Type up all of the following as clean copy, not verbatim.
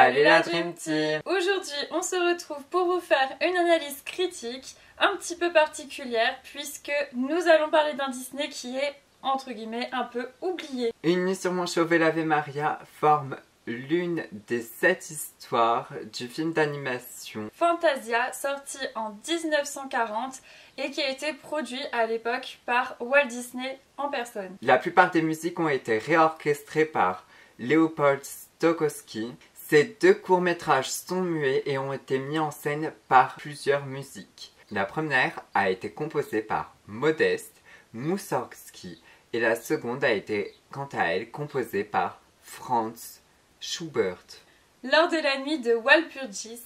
Salut la Dream Team! Aujourd'hui, on se retrouve pour vous faire une analyse critique un petit peu particulière puisque nous allons parler d'un Disney qui est, entre guillemets, un peu oublié. Une nuit sur mon chauve et l'Ave Maria forme l'une des 7 histoires du film d'animation Fantasia, sorti en 1940 et qui a été produit à l'époque par Walt Disney en personne. La plupart des musiques ont été réorchestrées par Leopold Stokowski. Ces deux courts-métrages sont muets et ont été mis en scène par plusieurs musiques. La première a été composée par Modest Mussorgsky et la seconde a été, quant à elle, composée par Franz Schubert. Lors de la nuit de Walpurgis,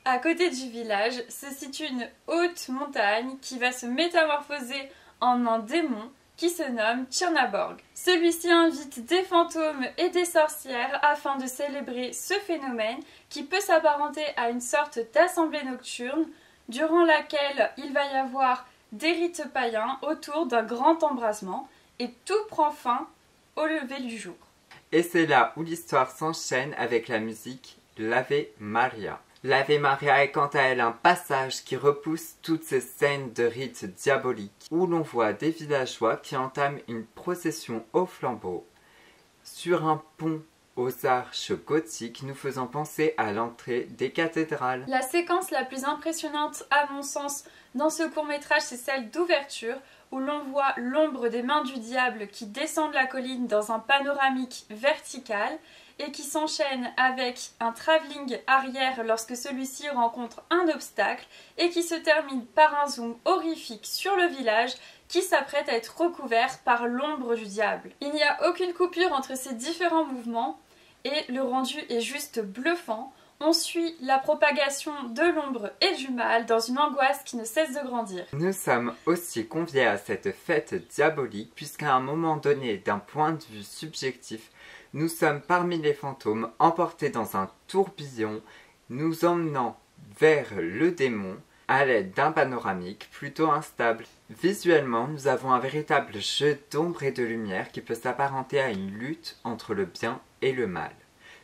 à côté du village, se situe une haute montagne qui va se métamorphoser en un démon qui se nomme Chernabog. Celui-ci invite des fantômes et des sorcières afin de célébrer ce phénomène qui peut s'apparenter à une sorte d'assemblée nocturne durant laquelle il va y avoir des rites païens autour d'un grand embrasement et tout prend fin au lever du jour. Et c'est là où l'histoire s'enchaîne avec la musique l'Ave Maria. L'Ave Maria est quant à elle un passage qui repousse toutes ces scènes de rites diaboliques où l'on voit des villageois qui entament une procession au flambeau sur un pont aux arches gothiques nous faisant penser à l'entrée des cathédrales. La séquence la plus impressionnante à mon sens dans ce court-métrage, c'est celle d'ouverture où l'on voit l'ombre des mains du diable qui descendent la colline dans un panoramique vertical et qui s'enchaîne avec un travelling arrière lorsque celui-ci rencontre un obstacle et qui se termine par un zoom horrifique sur le village qui s'apprête à être recouvert par l'ombre du diable. Il n'y a aucune coupure entre ces différents mouvements et le rendu est juste bluffant. On suit la propagation de l'ombre et du mal dans une angoisse qui ne cesse de grandir. Nous sommes aussi conviés à cette fête diabolique puisqu'à un moment donné, d'un point de vue subjectif, nous sommes parmi les fantômes emportés dans un tourbillon nous emmenant vers le démon à l'aide d'un panoramique plutôt instable. Visuellement, nous avons un véritable jeu d'ombre et de lumière qui peut s'apparenter à une lutte entre le bien et le mal,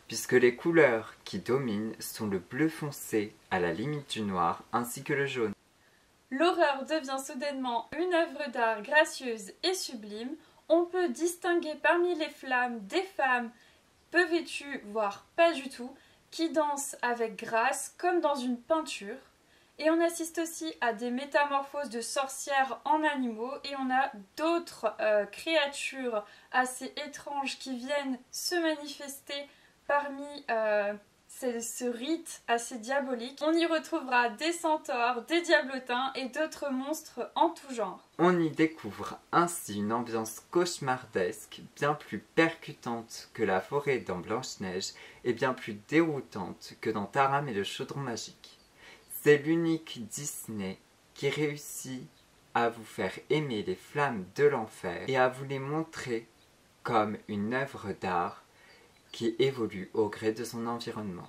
puisque les couleurs qui dominent sont le bleu foncé à la limite du noir ainsi que le jaune. L'horreur devient soudainement une œuvre d'art gracieuse et sublime. On peut distinguer parmi les flammes des femmes peu vêtues, voire pas du tout, qui dansent avec grâce comme dans une peinture. Et on assiste aussi à des métamorphoses de sorcières en animaux et on a d'autres créatures assez étranges qui viennent se manifester parmi ce rite assez diabolique. On y retrouvera des centaures, des diablotins et d'autres monstres en tout genre. On y découvre ainsi une ambiance cauchemardesque, bien plus percutante que la forêt dans Blanche-Neige et bien plus déroutante que dans Taram et le chaudron magique. C'est l'unique Disney qui réussit à vous faire aimer les flammes de l'enfer et à vous les montrer comme une œuvre d'art qui évolue au gré de son environnement.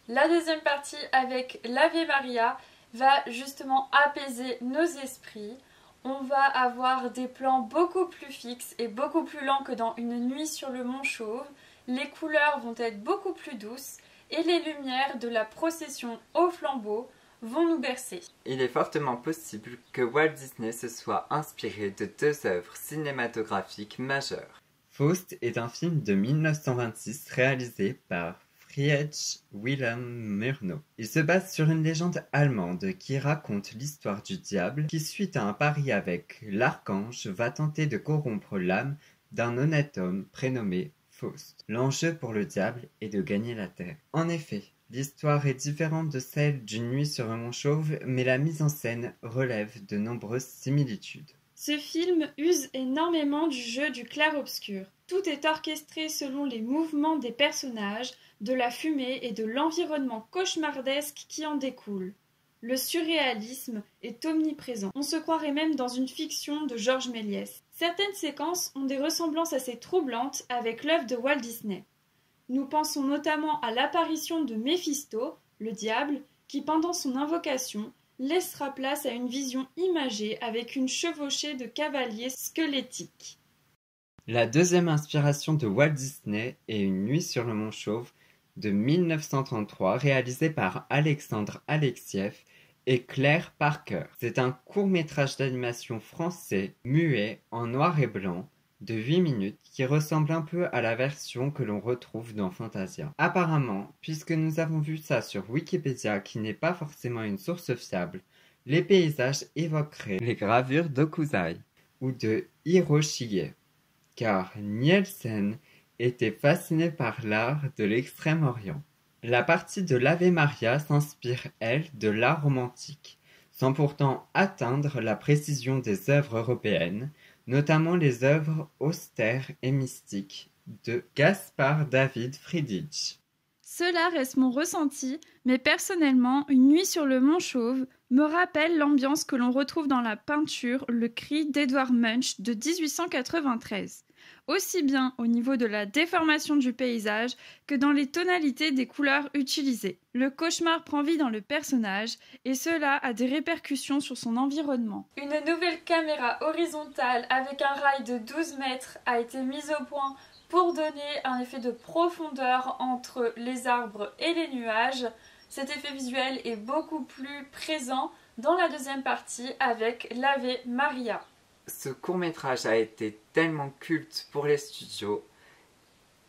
La deuxième partie avec l'Ave Maria va justement apaiser nos esprits. On va avoir des plans beaucoup plus fixes et beaucoup plus lents que dans Une nuit sur le mont Chauve. Les couleurs vont être beaucoup plus douces et les lumières de la procession au flambeau vont nous bercer. Il est fortement possible que Walt Disney se soit inspiré de deux œuvres cinématographiques majeures. Faust est un film de 1926 réalisé par Friedrich Wilhelm Murnau. Il se base sur une légende allemande qui raconte l'histoire du diable qui, suite à un pari avec l'archange, va tenter de corrompre l'âme d'un honnête homme prénommé Faust. L'enjeu pour le diable est de gagner la terre. En effet, l'histoire est différente de celle d'une nuit sur un mont chauve, mais la mise en scène relève de nombreuses similitudes. Ce film use énormément du jeu du clair-obscur. Tout est orchestré selon les mouvements des personnages, de la fumée et de l'environnement cauchemardesque qui en découle. Le surréalisme est omniprésent. On se croirait même dans une fiction de Georges Méliès. Certaines séquences ont des ressemblances assez troublantes avec l'œuvre de Walt Disney. Nous pensons notamment à l'apparition de Méphisto, le diable, qui pendant son invocation laissera place à une vision imagée avec une chevauchée de cavaliers squelettiques. La deuxième inspiration de Walt Disney est Une nuit sur le mont Chauve de 1933 réalisé par Alexandre Alexiev et Claire Parker. C'est un court-métrage d'animation français, muet, en noir et blanc, de 8 minutes, qui ressemble un peu à la version que l'on retrouve dans Fantasia. Apparemment, puisque nous avons vu ça sur Wikipédia qui n'est pas forcément une source fiable, les paysages évoqueraient les gravures d'Okuzai ou de Hiroshige, car Nielsen était fasciné par l'art de l'Extrême-Orient. La partie de l'Ave Maria s'inspire, elle, de l'art romantique, sans pourtant atteindre la précision des œuvres européennes, notamment les œuvres austères et mystiques de Gaspard David Friedrich. Cela reste mon ressenti, mais personnellement, Une nuit sur le Mont Chauve me rappelle l'ambiance que l'on retrouve dans la peinture Le Cri d'Edvard Munch de 1893. Aussi bien au niveau de la déformation du paysage que dans les tonalités des couleurs utilisées. Le cauchemar prend vie dans le personnage et cela a des répercussions sur son environnement. Une nouvelle caméra horizontale avec un rail de 12 mètres a été mise au point pour donner un effet de profondeur entre les arbres et les nuages. Cet effet visuel est beaucoup plus présent dans la deuxième partie avec l'Ave Maria. Ce court-métrage a été tellement culte pour les studios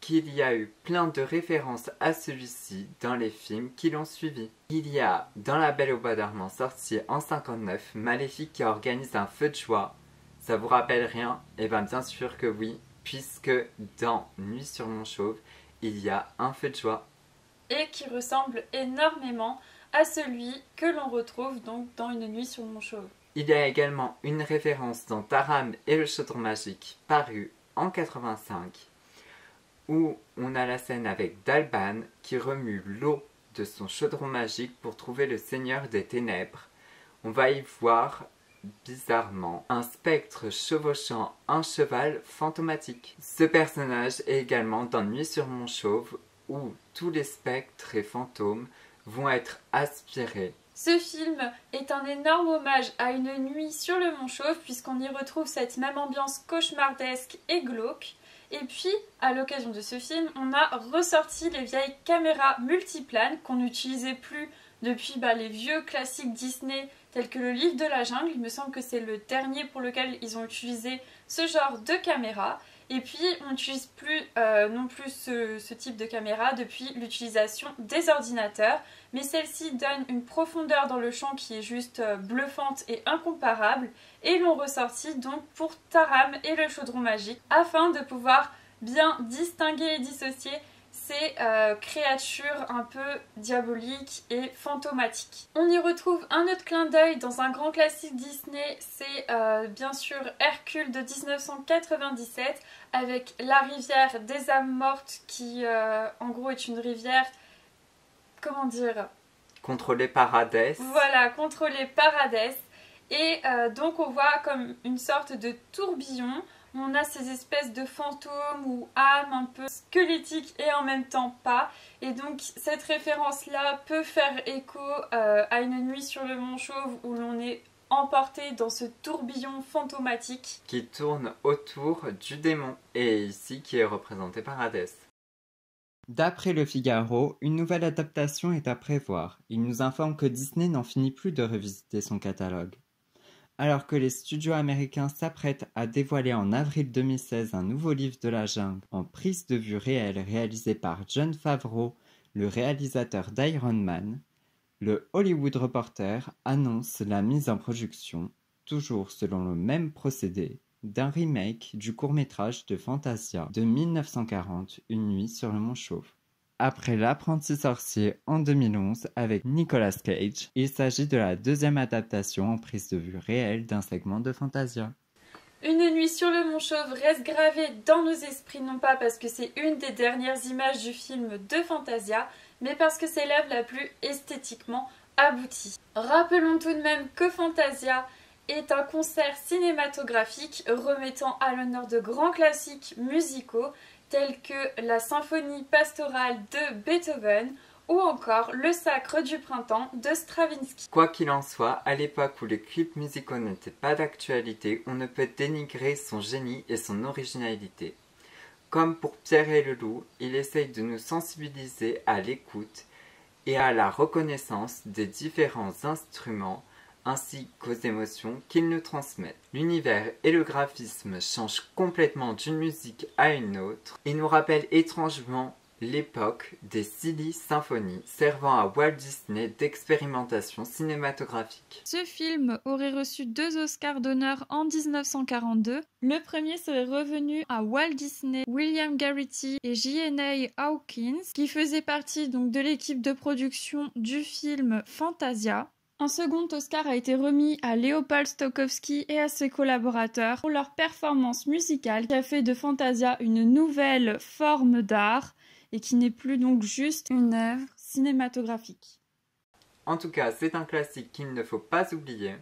qu'il y a eu plein de références à celui-ci dans les films qui l'ont suivi. Il y a, dans La Belle au bois dormant sorti en 1959, Maléfique qui organise un feu de joie. Ça vous rappelle rien? Eh bien bien sûr que oui, puisque dans Nuit sur Mont Chauve, il y a un feu de joie. Et qui ressemble énormément à celui que l'on retrouve donc dans Une nuit sur Mont Chauve. Il y a également une référence dans Taram et le chaudron magique, paru en 1985, où on a la scène avec Dalban qui remue l'eau de son chaudron magique pour trouver le Seigneur des Ténèbres. On va y voir, bizarrement, un spectre chevauchant un cheval fantomatique. Ce personnage est également dans Nuit sur Mont Chauve, où tous les spectres et fantômes vont être aspirés. Ce film est un énorme hommage à Une nuit sur le Mont Chauve puisqu'on y retrouve cette même ambiance cauchemardesque et glauque. Et puis, à l'occasion de ce film, on a ressorti les vieilles caméras multiplanes qu'on n'utilisait plus depuis les vieux classiques Disney tels que Le Livre de la Jungle. Il me semble que c'est le dernier pour lequel ils ont utilisé ce genre de caméra. Et puis, on n'utilise plus non plus ce type de caméra depuis l'utilisation des ordinateurs. Mais celle-ci donne une profondeur dans le champ qui est juste bluffante et incomparable. Et l'ont ressorti donc pour Taram et le chaudron magique afin de pouvoir bien distinguer et dissocier ces créatures un peu diaboliques et fantomatiques. On y retrouve un autre clin d'œil dans un grand classique Disney, c'est bien sûr Hercule de 1997 avec la rivière des âmes mortes qui en gros est une rivière, comment dire, contrôlée par Hadès. Voilà, contrôlée par Hadès. Et donc on voit comme une sorte de tourbillon. On a ces espèces de fantômes ou âmes un peu squelettiques et en même temps pas. Et donc cette référence-là peut faire écho à Une nuit sur le Mont Chauve où l'on est emporté dans ce tourbillon fantomatique. Qui tourne autour du démon et ici qui est représenté par Hadès. D'après Le Figaro, une nouvelle adaptation est à prévoir. Il nous informe que Disney n'en finit plus de revisiter son catalogue. Alors que les studios américains s'apprêtent à dévoiler en avril 2016 un nouveau livre de la jungle en prise de vue réelle réalisé par Jon Favreau, le réalisateur d'Iron Man, le Hollywood Reporter annonce la mise en production, toujours selon le même procédé, d'un remake du court-métrage de Fantasia de 1940, Une nuit sur le Mont Chauve. Après L'apprenti sorcier en 2011 avec Nicolas Cage, il s'agit de la deuxième adaptation en prise de vue réelle d'un segment de Fantasia. Une nuit sur le Mont Chauve reste gravée dans nos esprits, non pas parce que c'est une des dernières images du film de Fantasia, mais parce que c'est l'œuvre la plus esthétiquement aboutie. Rappelons tout de même que Fantasia est un concert cinématographique remettant à l'honneur de grands classiques musicaux tels que la symphonie pastorale de Beethoven ou encore le Sacre du printemps de Stravinsky. Quoi qu'il en soit, à l'époque où les clips musicaux n'étaient pas d'actualité, on ne peut dénigrer son génie et son originalité. Comme pour Pierre et le loup, il essaye de nous sensibiliser à l'écoute et à la reconnaissance des différents instruments ainsi qu'aux émotions qu'ils nous transmettent. L'univers et le graphisme changent complètement d'une musique à une autre et nous rappellent étrangement l'époque des Silly Symphonies, servant à Walt Disney d'expérimentation cinématographique. Ce film aurait reçu 2 Oscars d'honneur en 1942. Le premier serait revenu à Walt Disney, William Garrity et J.N.A. Hawkins, qui faisaient partie donc de l'équipe de production du film Fantasia. Un second Oscar a été remis à Leopold Stokowski et à ses collaborateurs pour leur performance musicale qui a fait de Fantasia une nouvelle forme d'art et qui n'est plus donc juste une œuvre cinématographique. En tout cas, c'est un classique qu'il ne faut pas oublier.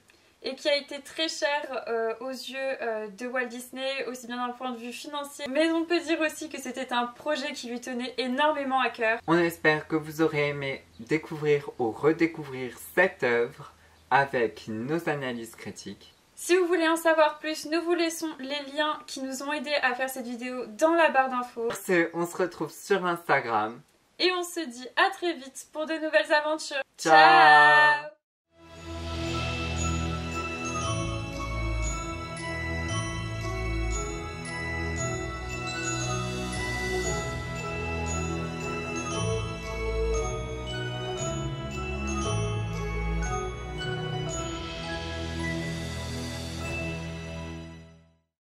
Et qui a été très cher aux yeux de Walt Disney, aussi bien d'un point de vue financier. Mais on peut dire aussi que c'était un projet qui lui tenait énormément à cœur. On espère que vous aurez aimé découvrir ou redécouvrir cette œuvre avec nos analyses critiques. Si vous voulez en savoir plus, nous vous laissons les liens qui nous ont aidés à faire cette vidéo dans la barre d'infos. Pour ce, on se retrouve sur Instagram. Et on se dit à très vite pour de nouvelles aventures. Ciao.